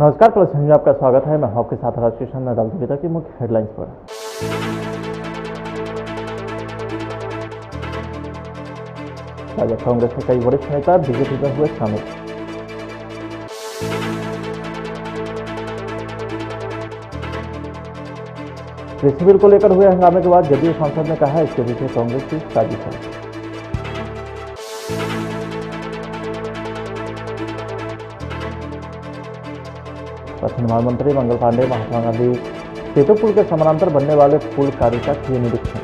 नमस्कार, प्लस में आपका स्वागत है। मैं हूं आपके साथ राज किशन। मैं डालते विदा की मुख्य हेडलाइंस पर। ताजा कांग्रेस के कई वरिष्ठ नेता बीजेपी में हुए शामिल। कृषि बिल को लेकर हुए हंगामे के बाद जदयू सांसद ने कहा इसके पीछे कांग्रेस की साजिश है। पथ निर्माण मंत्री मंगल पांडे महात्मा गांधी सेतु पुल के समानांतर बनने वाले पुल कार्य का किए निरीक्षण।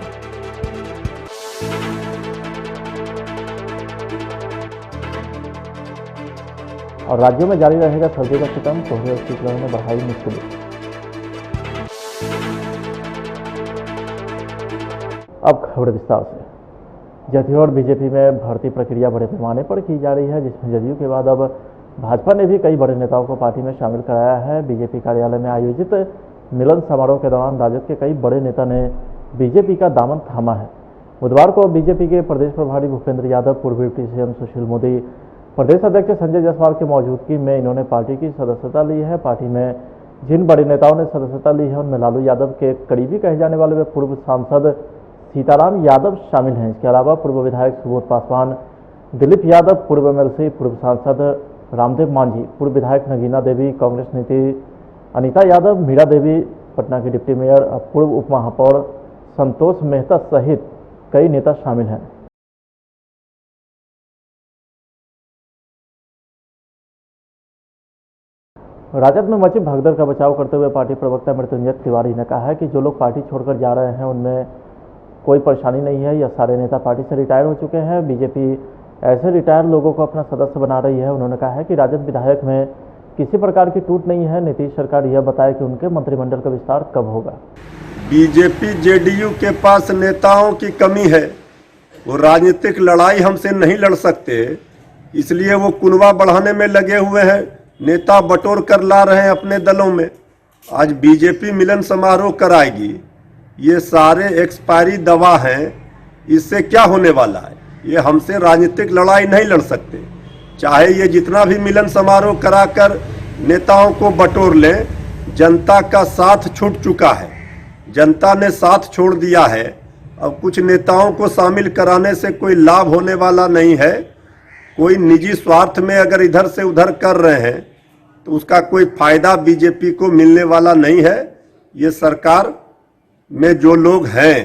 और राज्यों में जारी रहेगा सर्दी का सितम, कोहरे और शीतलहर ने बढ़ाई मुश्किलें। अब खबर विस्तार से। जदयू और बीजेपी में भर्ती प्रक्रिया बड़े पैमाने पर की जा रही है, जिसमें जदयू के बाद अब भाजपा ने भी कई बड़े नेताओं को पार्टी में शामिल कराया है। बीजेपी कार्यालय में आयोजित मिलन समारोह के दौरान राजद के कई बड़े नेता ने बीजेपी का दामन थामा है। बुधवार को बीजेपी के प्रदेश प्रभारी भूपेंद्र यादव, पूर्व डिप्टी सीएम सुशील मोदी, प्रदेश अध्यक्ष संजय जायसवाल की मौजूदगी में इन्होंने पार्टी की सदस्यता ली है। पार्टी में जिन बड़े नेताओं ने सदस्यता ली है उनमें लालू यादव के करीबी कहे जाने वाले वे पूर्व सांसद सीताराम यादव शामिल हैं। इसके अलावा पूर्व विधायक सुबोध पासवान, दिलीप यादव, पूर्व एमएलसी, पूर्व सांसद रामदेव मांझी, पूर्व विधायक नगीना देवी, कांग्रेस नेत्री अनीता यादव, मीरा देवी, पटना की डिप्टी मेयर, पूर्व उप महापौर संतोष मेहता सहित कई नेता शामिल हैं। राजद में मची भगदड़ का बचाव करते हुए पार्टी प्रवक्ता मृत्युंजय तिवारी ने कहा है कि जो लोग पार्टी छोड़कर जा रहे हैं उनमें कोई परेशानी नहीं है। यह सारे नेता पार्टी से रिटायर हो चुके हैं। बीजेपी ऐसे रिटायर लोगों को अपना सदस्य बना रही है। उन्होंने कहा है कि राजद विधायक में किसी प्रकार की टूट नहीं है। नीतीश सरकार यह बताए कि उनके मंत्रिमंडल का विस्तार कब होगा। बीजेपी जेडीयू के पास नेताओं की कमी है। वो राजनीतिक लड़ाई हमसे नहीं लड़ सकते, इसलिए वो कुनबा बढ़ाने में लगे हुए हैं। नेता बटोर कर ला रहे हैं अपने दलों में। आज बीजेपी मिलन समारोह कराएगी। ये सारे एक्सपायरी दवा हैं, इससे क्या होने वाला है? ये हमसे राजनीतिक लड़ाई नहीं लड़ सकते। चाहे ये जितना भी मिलन समारोह कराकर नेताओं को बटोर लें, जनता का साथ छूट चुका है। जनता ने साथ छोड़ दिया है। अब कुछ नेताओं को शामिल कराने से कोई लाभ होने वाला नहीं है। कोई निजी स्वार्थ में अगर इधर से उधर कर रहे हैं तो उसका कोई फायदा बीजेपी को मिलने वाला नहीं है। ये सरकार में जो लोग हैं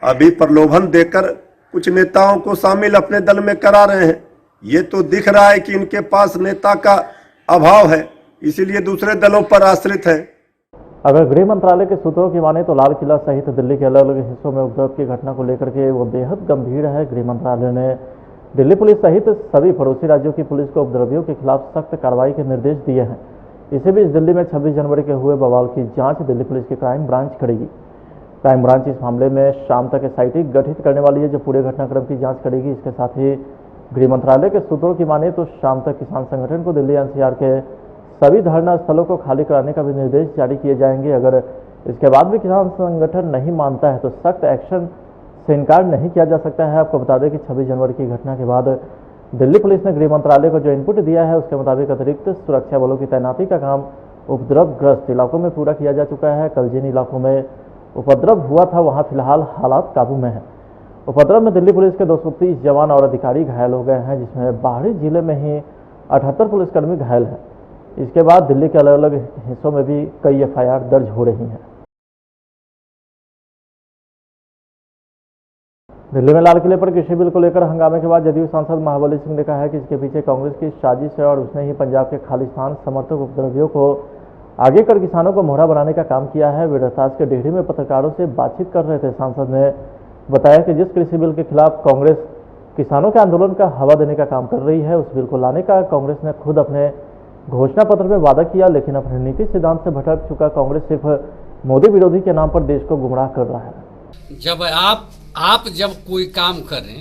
अभी प्रलोभन देकर कुछ नेताओं को शामिल अपने दल में करा रहे हैं। ये तो दिख रहा है कि इनके पास नेता का अभाव है, इसीलिए दूसरे दलों पर आश्रित है। अगर गृह मंत्रालय के सूत्रों की माने तो लाल किला सहित दिल्ली के अलग अलग हिस्सों में उपद्रव की घटना को लेकर के वो बेहद गंभीर है। गृह मंत्रालय ने दिल्ली पुलिस सहित सभी पड़ोसी राज्यों की पुलिस को उपद्रवियों के खिलाफ सख्त कार्रवाई के निर्देश दिए हैं। इसी बीच दिल्ली में 26 जनवरी के हुए बवाल की जांच दिल्ली पुलिस की क्राइम ब्रांच करेगी। क्राइम ब्रांच इस मामले में शाम तक एसआईटी गठित करने वाली है, जो पूरे घटनाक्रम की जांच करेगी। इसके साथ ही गृह मंत्रालय के सूत्रों की माने तो शाम तक किसान संगठन को दिल्ली एनसीआर के सभी धरना स्थलों को खाली कराने का भी निर्देश जारी किए जाएंगे। अगर इसके बाद भी किसान संगठन नहीं मानता है तो सख्त एक्शन से इनकार नहीं किया जा सकता है। आपको बता दें कि 26 जनवरी की घटना के बाद दिल्ली पुलिस ने गृह मंत्रालय को जो इनपुट दिया है उसके मुताबिक अतिरिक्त सुरक्षा बलों की तैनाती का काम उपद्रवग्रस्त इलाकों में पूरा किया जा चुका है। कल जिन इलाकों में उपद्रव हुआ था वहां फिलहाल हालात काबू में है। उपद्रव में दिल्ली पुलिस के 230 जवान और अधिकारी घायल हो गए हैं, जिसमें बाहरी जिले में ही 78 पुलिसकर्मी घायल हैं। इसके बाद दिल्ली के अलग अलग हिस्सों में भी कई एफआईआर दर्ज हो रही हैं। दिल्ली में लाल किले पर कृषि बिल को लेकर हंगामे के बाद जदयू सांसद महाबली सिंह ने कहा है कि इसके पीछे कांग्रेस की साजिश है और उसने ही पंजाब के खालिस्तान समर्थक उपद्रवियों को आगे कर किसानों को मोहरा बनाने का काम किया है। वे रोहतास के डेहरी में पत्रकारों से बातचीत कर रहे थे। सांसद ने बताया कि जिस कृषि बिल के खिलाफ कांग्रेस किसानों के आंदोलन का हवा देने का काम कर रही है, उस बिल को लाने का कांग्रेस ने खुद अपने घोषणा पत्र में वादा किया, लेकिन अपने नीति सिद्धांत से भटक चुका कांग्रेस सिर्फ मोदी विरोधी के नाम पर देश को गुमराह कर रहा है। जब आप जब कोई काम करें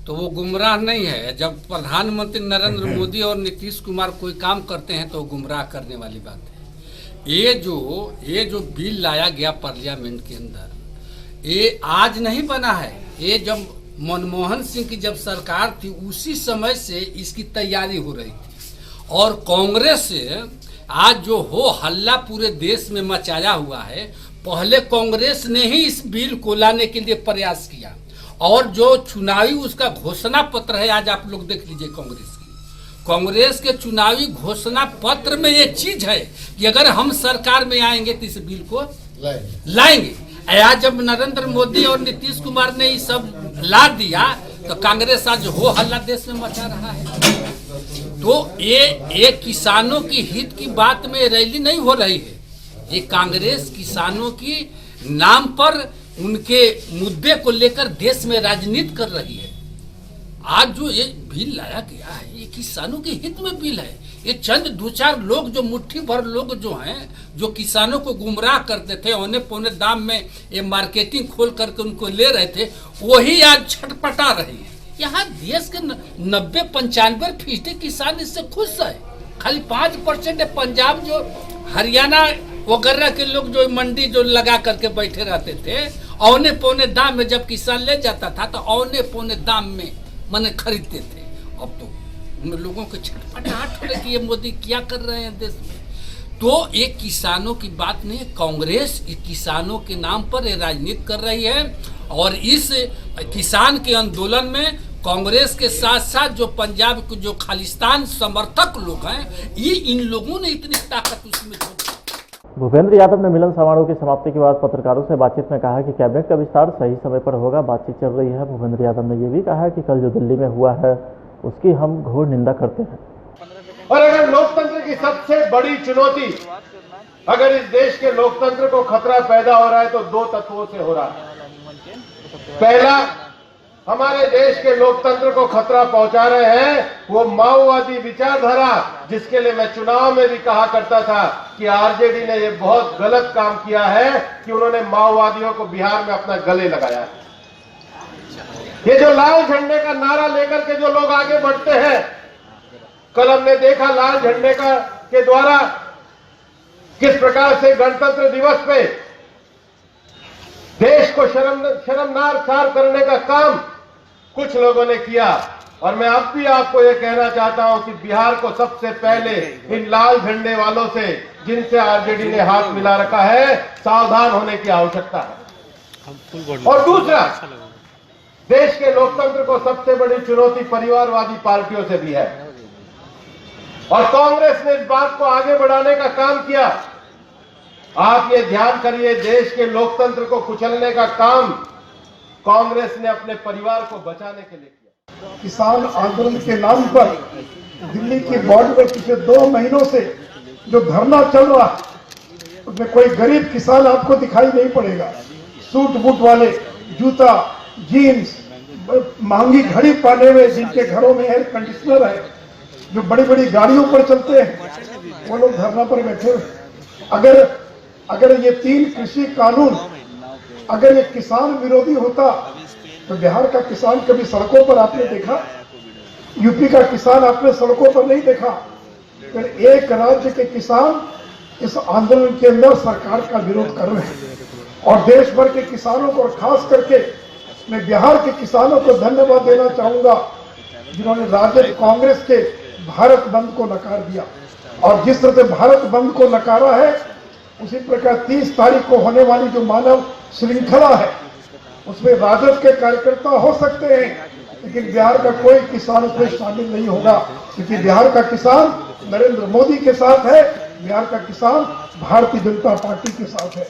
तो वो गुमराह नहीं है। जब प्रधानमंत्री नरेंद्र मोदी और नीतीश कुमार कोई काम करते हैं तो गुमराह करने वाली बात है। ये जो बिल लाया गया पार्लियामेंट के अंदर, ये आज नहीं बना है। ये जब मनमोहन सिंह की जब सरकार थी उसी समय से इसकी तैयारी हो रही थी। और कांग्रेस आज जो हो हल्ला पूरे देश में मचाया हुआ है, पहले कांग्रेस ने ही इस बिल को लाने के लिए प्रयास किया, और जो चुनावी उसका घोषणा पत्र है, आज आप लोग देख लीजिए कांग्रेस के चुनावी घोषणा पत्र में ये चीज है कि अगर हम सरकार में आएंगे तो इस बिल को लाएंगे। आज जब नरेंद्र मोदी और नीतीश कुमार ने ये सब ला दिया तो कांग्रेस आज हो हल्ला देश में मचा रहा है। तो ये किसानों की हित की बात में रैली नहीं हो रही है, ये कांग्रेस किसानों की नाम पर उनके मुद्दे को लेकर देश में राजनीति कर रही है। आज जो ये बिल लाया गया है ये किसानों के हित में बिल है। ये चंद दो चार लोग जो मुट्ठी भर लोग जो हैं, जो किसानों को गुमराह करते थे, औने पौने दाम में ये मार्केटिंग खोल करके उनको ले रहे थे, वही आज छटपटा रहे हैं। यहाँ देश के 90-95% किसान इससे खुश है। खाली 5% पंजाब जो हरियाणा वगैरह के लोग जो मंडी जो लगा करके बैठे रहते थे, औने पौने दाम में जब किसान ले जाता था तो औने पौने दाम में माने खरीदते थे। अब तो उन लोगों को छटपटाहट हो रही कि ये मोदी क्या कर रहे हैं देश में। तो ये किसानों की बात नहीं है, कांग्रेस किसानों के नाम पर ये राजनीति कर रही है। और इस किसान के आंदोलन में कांग्रेस के साथ साथ जो पंजाब के जो खालिस्तान समर्थक लोग हैं, ये इन लोगों ने इतनी ताकत उसमें भूपेंद्र यादव ने मिलन समारोह की समाप्ति के बाद पत्रकारों से बातचीत में कहा कि कैबिनेट का विस्तार सही समय पर होगा, बातचीत चल रही है। भूपेंद्र यादव ने यह भी कहा कि कल जो दिल्ली में हुआ है उसकी हम घोर निंदा करते हैं। और अगर लोकतंत्र की सबसे बड़ी चुनौती, अगर इस देश के लोकतंत्र को खतरा पैदा हो रहा है तो दो तत्वों से हो रहा है। पहला, हमारे देश के लोकतंत्र को खतरा पहुंचा रहे हैं वो माओवादी विचारधारा, जिसके लिए मैं चुनाव में भी कहा करता था कि आरजेडी ने ये बहुत गलत काम किया है कि उन्होंने माओवादियों को बिहार में अपना गले लगाया। ये जो लाल झंडे का नारा लेकर के जो लोग आगे बढ़ते हैं, कल हमने देखा लाल झंडे के द्वारा किस प्रकार से गणतंत्र दिवस पे देश को शर्मनाक करने का काम कुछ लोगों ने किया। और मैं अब भी आपको ये कहना चाहता हूं कि बिहार को सबसे पहले इन लाल झंडे वालों से, जिनसे आरजेडी ने हाथ मिला रखा है, सावधान होने की आवश्यकता है। और दूसरा, देश के लोकतंत्र को सबसे बड़ी चुनौती परिवारवादी पार्टियों से भी है, और कांग्रेस ने इस बात को आगे बढ़ाने का काम किया। आप ये ध्यान करिए, देश के लोकतंत्र को कुचलने का काम कांग्रेस ने अपने परिवार को बचाने के लिए किया। किसान आंदोलन के नाम पर दिल्ली की बॉर्डर पर पिछले 2 महीनों से जो धरना चल रहा है, उसमें कोई गरीब किसान आपको दिखाई नहीं पड़ेगा। सूट बूट वाले, जूता, जीन्स, महंगी घड़ी पहने हुए, जिनके घरों में एयर कंडीशनर है, जो बड़ी बड़ी गाड़ियों पर चलते हैं, वो लोग धरना पर बैठे हुए। अगर ये 3 कृषि कानून अगर ये किसान विरोधी होता तो बिहार का किसान कभी सड़कों पर आपने देखा? यूपी का किसान आपने सड़कों पर नहीं देखा। फिर एक राज्य के किसान इस आंदोलन के अंदर सरकार का विरोध कर रहे हैं, और देश भर के किसानों को, और खास करके मैं बिहार के किसानों को धन्यवाद देना चाहूंगा जिन्होंने राजद कांग्रेस के भारत बंद को नकार दिया। और जिस तरह से भारत बंद को नकारा है, उसी प्रकार 30 तारीख को होने वाली जो मानव श्रृंखला है, उसमें राजद के कार्यकर्ता हो सकते हैं, लेकिन बिहार का कोई किसान उसमें शामिल नहीं होगा, क्योंकि बिहार का किसान नरेंद्र मोदी के साथ है, बिहार का किसान भारतीय जनता पार्टी के साथ है।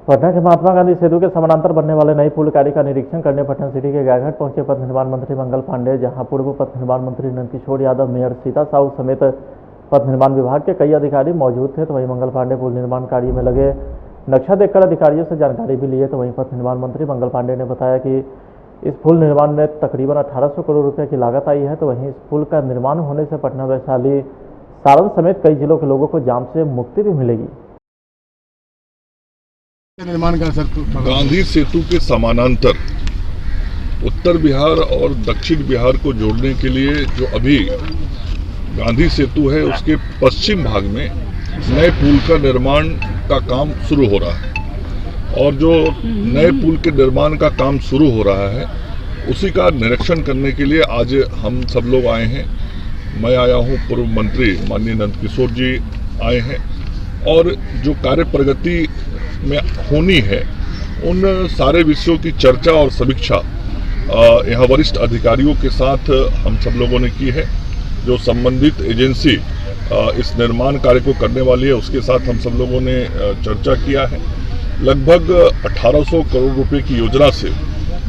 पटना के महात्मा गांधी सेतु के समानांतर बनने वाले नई पुल कार्य का निरीक्षण करने पटना सिटी के गायघाट पहुंचे पथ निर्माण मंत्री मंगल पांडे, जहां पूर्व पथ निर्माण मंत्री नंदकिशोर यादव, मेयर सीता साहू समेत पथ निर्माण विभाग के कई अधिकारी मौजूद थे। तो वहीं मंगल पांडे पुल निर्माण कार्य में लगे नक्शा देखकर अधिकारियों से जानकारी भी लिए। तो वहीं पथ निर्माण मंत्री मंगल पांडे ने बताया कि इस पुल निर्माण में तकरीबन 1800 करोड़ रुपए की लागत आई है। तो वहीं इस पुल का निर्माण होने से पटना, वैशाली, सारण समेत कई जिलों के लोगों को जाम से मुक्ति भी मिलेगी। निर्माण का गांधी सेतु के समानांतर उत्तर बिहार और दक्षिण बिहार को जोड़ने के लिए जो अभी गांधी सेतु है, उसके पश्चिम भाग में नए पुल का निर्माण का काम शुरू हो रहा है। और जो नए पुल के निर्माण का काम शुरू हो रहा है, उसी का निरीक्षण करने के लिए आज हम सब लोग आए हैं। मैं आया हूँ, पूर्व मंत्री माननीय नंदकिशोर जी आए हैं और जो कार्य प्रगति में होनी है उन सारे विषयों की चर्चा और समीक्षा यहाँ वरिष्ठ अधिकारियों के साथ हम सब लोगों ने की है। जो संबंधित एजेंसी इस निर्माण कार्य को करने वाली है उसके साथ हम सब लोगों ने चर्चा किया है। लगभग 1800 करोड़ रुपए की योजना से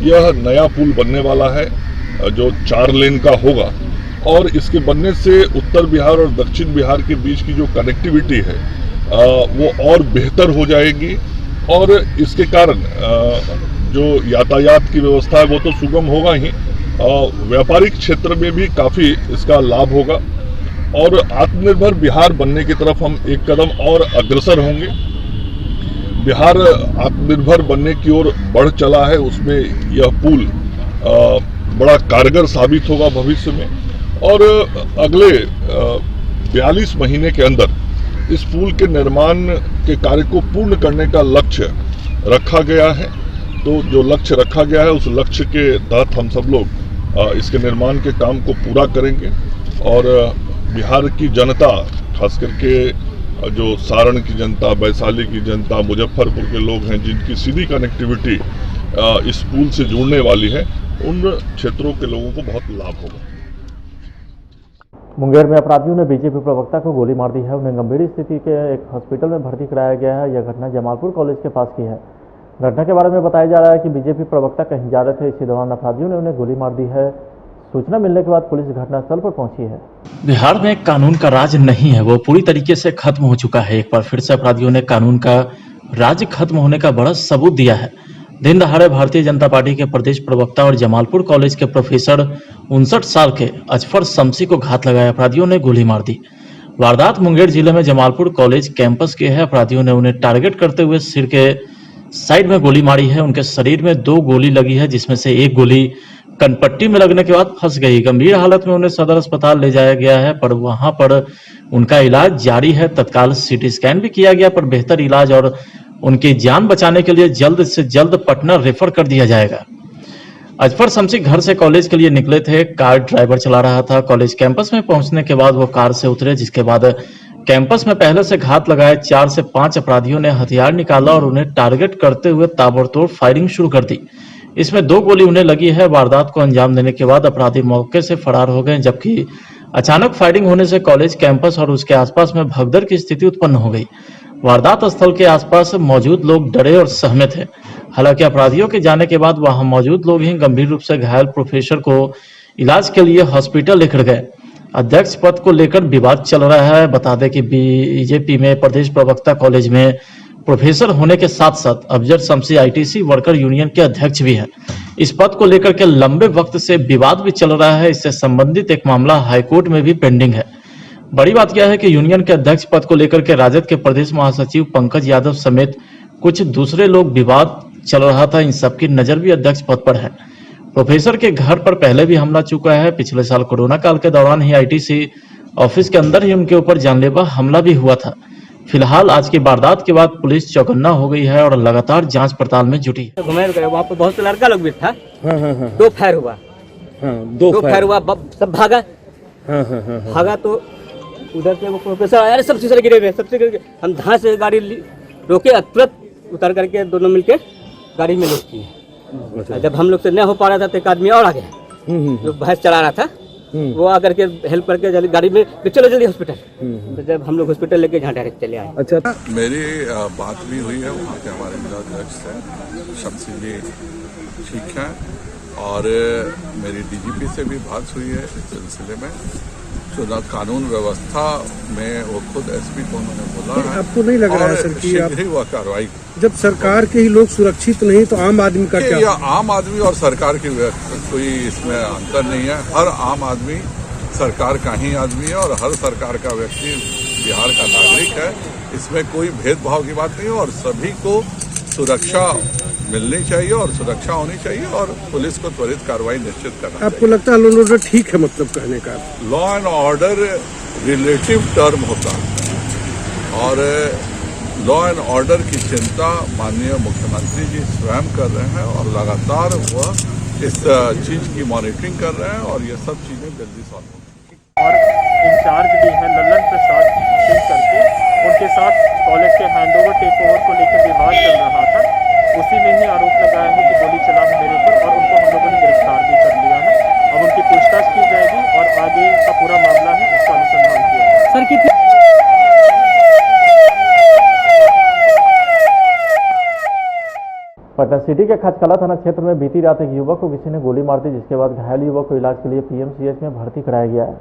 यह नया पुल बनने वाला है जो 4 लेन का होगा और इसके बनने से उत्तर बिहार और दक्षिण बिहार के बीच की जो कनेक्टिविटी है वो और बेहतर हो जाएगी और इसके कारण जो यातायात की व्यवस्था है वो तो सुगम होगा ही, व्यापारिक क्षेत्र में भी काफ़ी इसका लाभ होगा और आत्मनिर्भर बिहार बनने की तरफ हम एक कदम और अग्रसर होंगे। बिहार आत्मनिर्भर बनने की ओर बढ़ चला है, उसमें यह पुल बड़ा कारगर साबित होगा भविष्य में और अगले 42 महीने के अंदर इस पुल के निर्माण के कार्य को पूर्ण करने का लक्ष्य रखा गया है। तो जो लक्ष्य रखा गया है उस लक्ष्य के तहत हम सब लोग इसके निर्माण के काम को पूरा करेंगे और बिहार की जनता, खास करके जो सारण की जनता, वैशाली की जनता, मुजफ्फरपुर के लोग हैं जिनकी सीधी कनेक्टिविटी इस पुल से जुड़ने वाली है, उन क्षेत्रों के लोगों को बहुत लाभ होगा। मुंगेर में अपराधियों ने बीजेपी प्रवक्ता को गोली मार दी है। उन्हें गंभीर स्थिति के एक हॉस्पिटल में भर्ती कराया गया है। यह घटना जमालपुर कॉलेज के पास की है। घटना के बारे में बताया जा रहा है कि बीजेपी प्रवक्ता कहीं जा रहे थे, इसी दौरान अपराधियों ने उन्हें गोली मार दी है। सूचना मिलने के बाद पुलिस घटनास्थल पर पहुंची है। बिहार में कानून का राज नहीं है, वो पूरी तरीके से खत्म हो चुका है। एक बार फिर से अपराधियों ने कानून का राज खत्म होने का बड़ा सबूत दिया है। दिन दहाड़े भारतीय जनता पार्टी के प्रदेश प्रवक्ता और जमालपुर कॉलेज के प्रोफेसर 59 साल के अजफर शमसी को घात लगाया अपराधियों ने गोली मार दी। वारदात मुंगेर जिले में जमालपुर कॉलेज कैंपस के है। अपराधियों ने उन्हें टारगेट करते हुए सिर के साइड में गोली मारी है। उनके शरीर में 2 गोली लगी है, जिसमें से एक गोली कनपट्टी में लगने के बाद फंस गई। गंभीर हालत में उन्हें सदर अस्पताल ले जाया गया है, पर वहां पर उनका इलाज जारी है। तत्काल सीटी स्कैन भी किया गया, पर बेहतर इलाज और उनकी जान बचाने के लिए जल्द से जल्द पटना रेफर कर दिया जाएगा। अजफर शमसी घर से कॉलेज के लिए निकले थे। कार ड्राइवर चला रहा था। कॉलेज कैंपस में पहुंचने के बाद वो कार से उतरे, जिसके बाद कैंपस में पहले से घात लगाए 4 से 5 अपराधियों ने हथियार निकाला और उन्हें टारगेट करते हुए ताबड़तोड़ फायरिंग शुरू कर दी। इसमें 2 गोली उन्हें लगी है। वारदात को अंजाम देने के बाद अपराधी मौके से फरार हो गए, जबकि अचानक फायरिंग होने से कॉलेज कैंपस और उसके आसपास में भगदड़ की स्थिति उत्पन्न हो गई। वारदात स्थल के आसपास मौजूद लोग डरे और सहमे थे। हालांकि अपराधियों के जाने के बाद वहां मौजूद लोग ही गंभीर रूप से घायल प्रोफेसर को इलाज के लिए हॉस्पिटल लेकर गए। अध्यक्ष पद को लेकर विवाद चल रहा है। बता दें कि बीजेपी में प्रदेश प्रवक्ता कॉलेज में प्रोफेसर होने के साथ साथ अफजल शमसी आईटीसी वर्कर यूनियन के अध्यक्ष भी हैं। इस पद को लेकर के लंबे वक्त से विवाद भी चल रहा है। इससे संबंधित एक मामला हाईकोर्ट में भी पेंडिंग है। बड़ी बात यह है कि यूनियन के अध्यक्ष पद को लेकर के राजद के प्रदेश महासचिव पंकज यादव समेत कुछ दूसरे लोग विवाद चल रहा था। इन सबकी नजर भी अध्यक्ष पद पर है। प्रोफेसर के घर पर पहले भी हमला चुका है। पिछले साल कोरोना काल के दौरान ही आईटीसी ऑफिस के अंदर ही उनके ऊपर जानलेवा हमला भी हुआ था। फिलहाल आज की वारदात के बाद पुलिस चौकन्ना हो गई है और लगातार जांच पड़ताल में जुटी है। घुमाए गए वहाँ पे बहुत से लड़का लोग भी था। 2 फायर हुआ। 2 फायर हुआ, सब भागा। भागा तो उधर से वो प्रोफेसर आया, सब शीशे गिरे हुए, सबसे गिर। हम धां से गाड़ी रोके, तुरंत उतर करके दोनों मिलके गाड़ी में लोग किए। जब हम लोग से नहीं हो पा रहा था तो एक आदमी और आ गया जो भैंस चला रहा था, वो आकर के हेल्प करके गाड़ी में चलो जल्दी हॉस्पिटल। तो जब हम लोग हॉस्पिटल लेके जहाँ डायरेक्ट चले आए। अच्छा, मेरी बात भी हुई है वहाँ के हमारे अध्यक्ष हैं, शमसी जी ठीक हैं, और मेरी डीजीपी से भी बात हुई है इस सिलसिले में। चुनाव कानून व्यवस्था में वो खुद एसपी को उन्होंने बोला है। आपको नहीं लग रहा है सर कि शीघ्र ही वह कार्रवाई, जब सरकार के ही लोग सुरक्षित नहीं तो आम आदमी का क्या? आम आदमी और सरकार की कोई इसमें अंतर नहीं है। हर आम आदमी सरकार का ही आदमी है और हर सरकार का व्यक्ति बिहार का नागरिक है। इसमें कोई भेदभाव की बात नहीं है और सभी को सुरक्षा मिलनी चाहिए और सुरक्षा होनी चाहिए और पुलिस को त्वरित कार्रवाई निश्चित करना चाहिए। आपको लगता है लॉ एंड ऑर्डर ठीक है? मतलब कहने का law and order relative term होता है और लॉ एंड ऑर्डर की चिंता माननीय मुख्यमंत्री जी स्वयं कर रहे हैं और लगातार वह इस चीज की मॉनिटरिंग कर रहे हैं और ये सब चीजें जल्दी सॉल्व होंगी। और इंचार्ज भी हैं ललन प्रसाद सिंह करके, उनके साथ कॉलेज के हैंडओवर टेक ओवर को लेकर विवाद चल रहा था। उसी में ही आरोप लगाया है कि गोली चला है मेरे ऊपर, और उनको हम लोगों ने गिरफ्तार भी कर लिया है। अब उनकी पूछताछ की जाएगी और आगे का पूरा मामला है उसका अनुसंधान किया जाएगा। सर कितने पटना सिटी के खचकला थाना क्षेत्र में बीती रात एक युवक को किसी ने गोली मार दी, जिसके बाद घायल युवक को इलाज के लिए पीएमसीएच में भर्ती कराया गया है।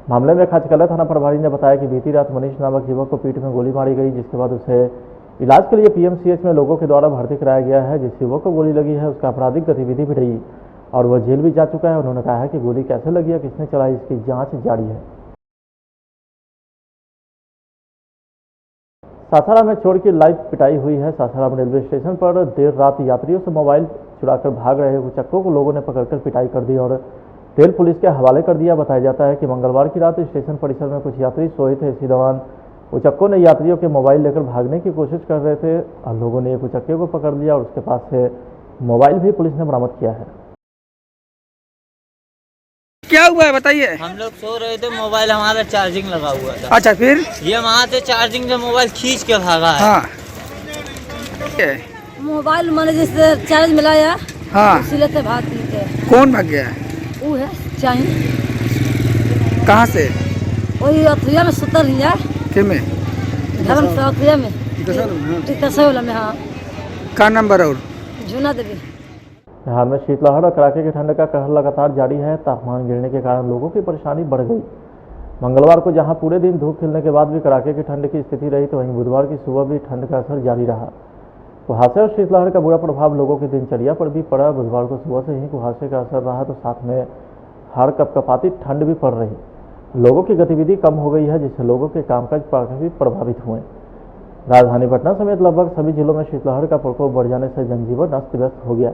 मामले में खचकला थाना प्रभारी ने बताया कि बीती रात मनीष नामक युवक को पीठ में गोली मारी गई, जिसके बाद उसे इलाज के लिए पीएमसीएच में लोगों के द्वारा भर्ती कराया गया है। जिस युवक को गोली लगी है उसका आपराधिक गतिविधि भी रही और वह जेल भी जा चुका है। उन्होंने कहा है कि गोली कैसे लगी है, किसने चलाई, इसकी जाँच जारी है। सासाराम में चोर की लाइव पिटाई हुई है। सासाराम रेलवे स्टेशन पर देर रात यात्रियों से मोबाइल चुराकर भाग रहे उचक्कों को लोगों ने पकड़कर पिटाई कर दी और रेल पुलिस के हवाले कर दिया। बताया जाता है कि मंगलवार की रात स्टेशन परिसर में कुछ यात्री सोए थे। इसी दौरान उचक्कों ने यात्रियों के मोबाइल लेकर भागने की कोशिश कर रहे थे और लोगों ने एक उचक्के को पकड़ लिया और उसके पास से मोबाइल भी पुलिस ने बरामद किया है। क्या हुआ है बताइए। हम लोग सो रहे थे, मोबाइल हमारा चार्जिंग लगा हुआ था। अच्छा फिर ये वहाँ से चार्जिंग से मोबाइल खींच के भागा है। हाँ मोबाइल मैंने जैसे चार्ज मिलाया, हाँ उसी लेते भाग गए। कौन भाग गया है? वो है चाहिए कहाँ से? वही अथुया में सुतर लिया के में धर्म से अथुया में टिकसा वाला में। हाँ का नंबर और झूना देवी। बिहार में शीतलहर और कड़ाके की ठंड का कहर लगातार जारी है। तापमान गिरने के कारण लोगों की परेशानी बढ़ गई। मंगलवार को जहां पूरे दिन धूप खिलने के बाद भी कड़ाके की ठंड की स्थिति रही, तो वहीं बुधवार की सुबह भी ठंड का असर जारी रहा। कुहासे और शीतलहर का बुरा प्रभाव लोगों की दिनचर्या पर भी पड़ा। बुधवार को सुबह से ही कुहासे का असर रहा, तो साथ में हाड़ कपकपाती ठंड भी पड़ रही। लोगों की गतिविधि कम हो गई है, जिससे लोगों के कामकाज भी प्रभावित हुए। राजधानी पटना समेत लगभग सभी जिलों में शीतलहर का प्रकोप बढ़ जाने से जनजीवन अस्त व्यस्त हो गया।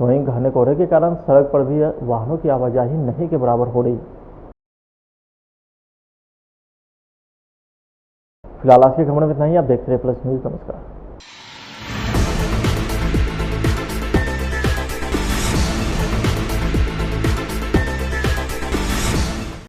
वहीं घने कोहरे के कारण सड़क पर भी वाहनों की आवाजाही नहीं के बराबर हो रही। फिलहाल आज की खबरों में इतना ही। आप देखते रहिए प्लस न्यूज़। नमस्कार।